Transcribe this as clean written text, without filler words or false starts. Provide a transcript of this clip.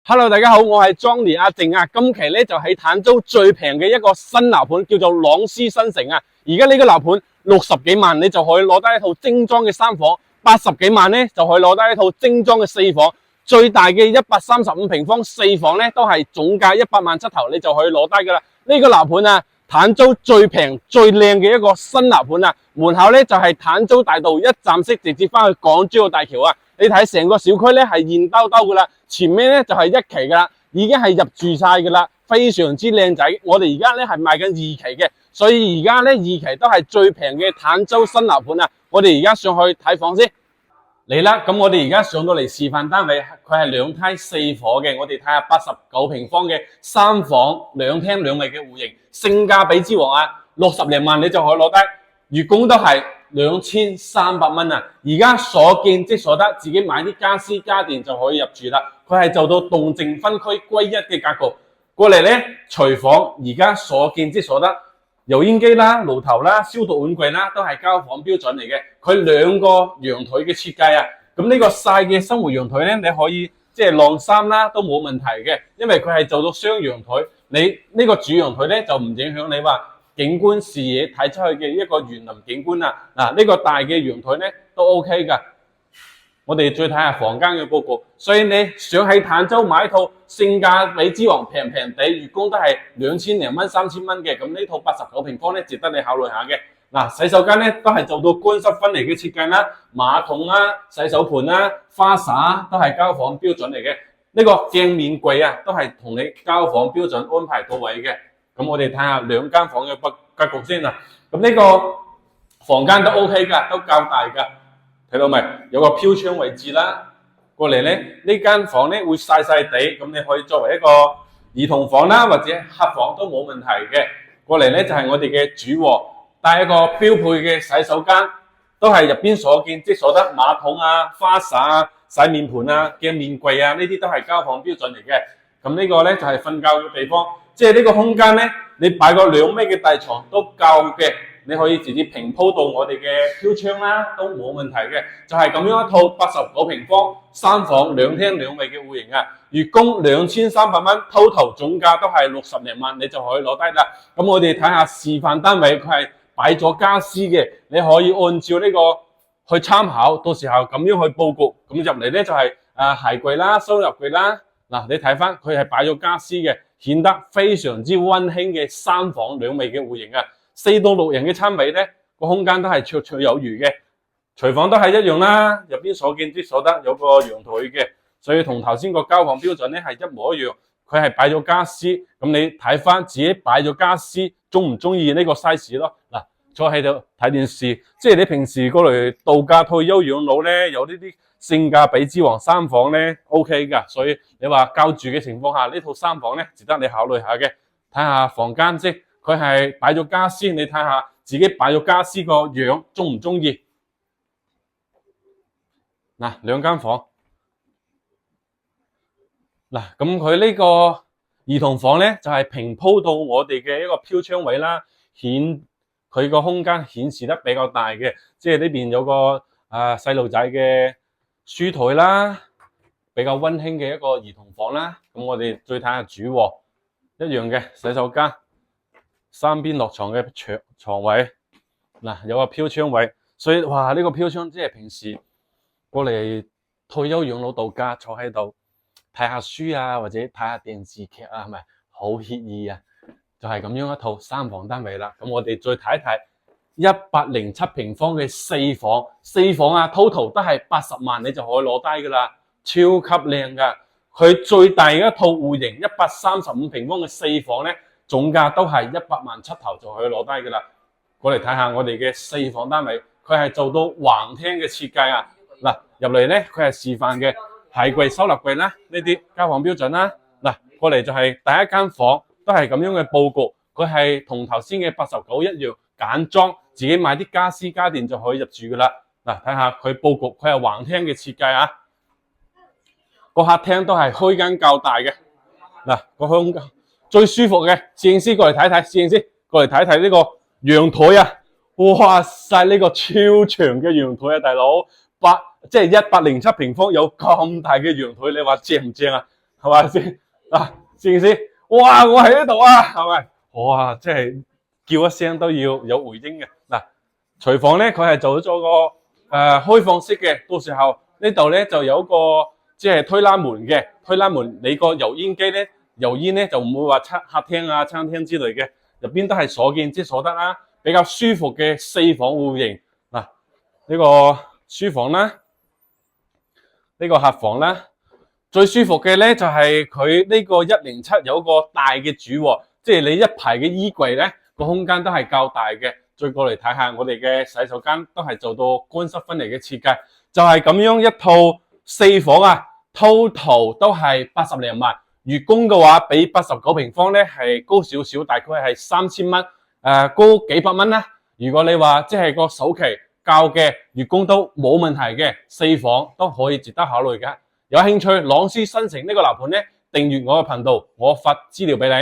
Hello， 大家好，我係 Johnny 阿靜啊。今期咧就喺坦洲最平嘅一個新樓盤，叫做朗斯新城啊。而家呢個樓盤60幾萬，你就可以攞得一套精裝嘅3房；80幾萬咧就可以攞得一套精裝嘅4房。最大嘅135平方4房咧都係總價100萬出頭，你就可以攞低噶啦。呢個樓盤啊，坦洲最平最靚嘅一個新樓盤啊。門口咧就係坦洲大道一站式直接翻去港珠澳大橋啊。你睇成個小區咧係現兜兜噶啦，前面咧就係1期噶啦，已經係入住晒噶啦，非常之靚仔。我哋而家咧係賣緊2期嘅，所以而家咧2期都係最平嘅坦洲新樓盤啊！我哋而家上去睇房先嚟啦。咁我哋而家上到嚟示範單位，佢係2梯4伙嘅。我哋睇下89平方嘅3房2廳2衛嘅戶型，性價比之王啊！60零萬你就可以攞低，月供都係2300蚊啊！而家所見即所得，自己買啲家私家電就可以入住啦。佢係做到動靜分區歸一嘅格局。過嚟咧，廚房而家所見即所得，油煙機啦、爐頭啦、消毒碗櫃啦，都係交房標準嚟嘅。佢2個陽台嘅設計啊，咁呢個細嘅生活陽台咧，你可以即係晾衫啦，都冇問題嘅，因為佢係做到雙陽台。你呢個主陽台咧就唔影響你話景觀視野睇出去嘅一個園林景觀啊！呢個大嘅陽台咧都 OK 噶。我哋再睇下房間嘅佈局，所以你想喺坦洲買一套性價比之王，平平地月供都係2000零蚊、3000蚊嘅，咁呢套89平方咧值得你考慮下嘅。洗手間咧都係做到乾濕分離嘅設計啦，馬桶啦、洗手盤啦、花灑都係交房標準嚟嘅。呢個鏡面櫃啊都係同你交房標準安排到位嘅。咁我哋睇下2間房嘅格局先啦。咁呢個房間都 OK 噶，都較大噶，睇到未？有個飄窗位置啦。過嚟咧，呢間房咧會細細地，咁你可以作為一個兒童房啦，或者客房都冇問題嘅。過嚟咧就係我哋嘅主臥，帶一個標配嘅洗手間，都係入邊所見即所得，馬桶啊、花灑啊、洗面盤啊、鏡面櫃啊，呢啲都係交房標準嚟嘅。咁呢個咧就係瞓覺嘅地方。即係呢個空間咧，你擺個2米嘅大床都夠嘅，你可以直接平鋪到我哋嘅飄窗啦，都冇問題嘅。就係咁樣一套89平方3房2廳2衛嘅戶型啊，月供2300蚊 ，total 總價都係60零萬，你就可以攞低啦。咁我哋睇下示範單位，佢係擺咗家私嘅，你可以按照呢個去參考，到時候咁樣去佈局。咁入嚟咧就係鞋櫃啦、收納櫃啦。你睇翻佢係擺咗家私嘅，顯得非常之溫馨嘅3房2衛嘅戶型啊！4到6人嘅餐位咧，個空間都係綽綽有餘嘅。廚房都係一樣啦，入邊所見即所得，有個陽台嘅，所以同頭先個交房標準咧係一模一樣。佢係擺咗家私，咁你睇翻自己擺咗家私，中唔中意呢個 size 咯？坐喺度睇電視，即係你平時過嚟度假退休養老咧，有呢啲性價比之王3房咧 OK 噶，所以你話交住嘅情況下，呢套3房咧值得你考慮下嘅。睇下房間即佢係擺咗家私，你睇下自己擺咗家私個樣中唔中意？2間房咁佢呢個兒童房咧就係平鋪到我哋嘅一個飄窗位啦，佢個空間顯示得比較大嘅，即係呢邊有個細路仔嘅書台啦，比較溫馨嘅一個兒童房啦。咁我哋再睇下主臥，一樣嘅洗手間，3邊落床嘅床位，有個飄窗位，所以哇呢個飄窗即係平時過嚟退休養老度假坐喺度睇下書啊，或者睇下電視劇啊，係咪好愜意啊？就係咁樣一套3房單位啦。咁我哋再睇一睇107平方嘅4房啊 ，total 都係80萬，你就可以攞低噶啦，超級靚噶。佢最大嘅一套戶型135平方嘅4房咧，總價都係100萬出頭就可以攞低噶啦。過嚟睇下我哋嘅4房單位，佢係做到橫廳嘅設計啊。入嚟咧，佢係示範嘅鞋櫃、收納櫃啦，呢啲交房標準啦。過嚟就係第一間房。都係咁樣嘅佈局，佢係同頭先嘅89一樣簡裝，自己買啲家私家電就可以入住噶啦。睇下佢佈局，佢係橫廳嘅設計啊。個客廳都係開間較大嘅。個空間最舒服嘅，攝影師過嚟睇睇，攝影師過嚟睇睇呢個陽台啊！哇晒呢個超長嘅陽台啊，大佬，即係107平方有咁大嘅陽台，你話正唔正啊？係咪先？嗱，試唔試？哇！我喺呢度啊，係咪？哇！即係叫一聲都要有回應嘅。嗱，廚房咧佢係做咗個開放式嘅，到時候呢度咧就有個即係推拉門嘅，推拉門你個油煙機咧，油煙咧就唔會話出客廳啊、餐廳之類嘅，入邊都係鎖鍵即鎖得啦，比較舒服嘅4房戶型。嗱，呢個書房啦，呢個客房啦。最舒服嘅咧就係佢呢個107有個大嘅主卧，即係你一排嘅衣櫃咧個空間都係較大嘅。再過嚟睇下我哋嘅洗手間都係做到乾濕分離嘅設計，就係咁樣一套4房啊 ，total 都係80零萬。月供嘅話比89平方咧係高少少，大概係3000蚊，高幾百蚊啦。如果你話即係個首期較嘅月供都冇問題嘅，4房都可以值得考慮㗎。有興趣朗詩新城呢個樓盤呢，訂閱我嘅頻道，我發資料俾你。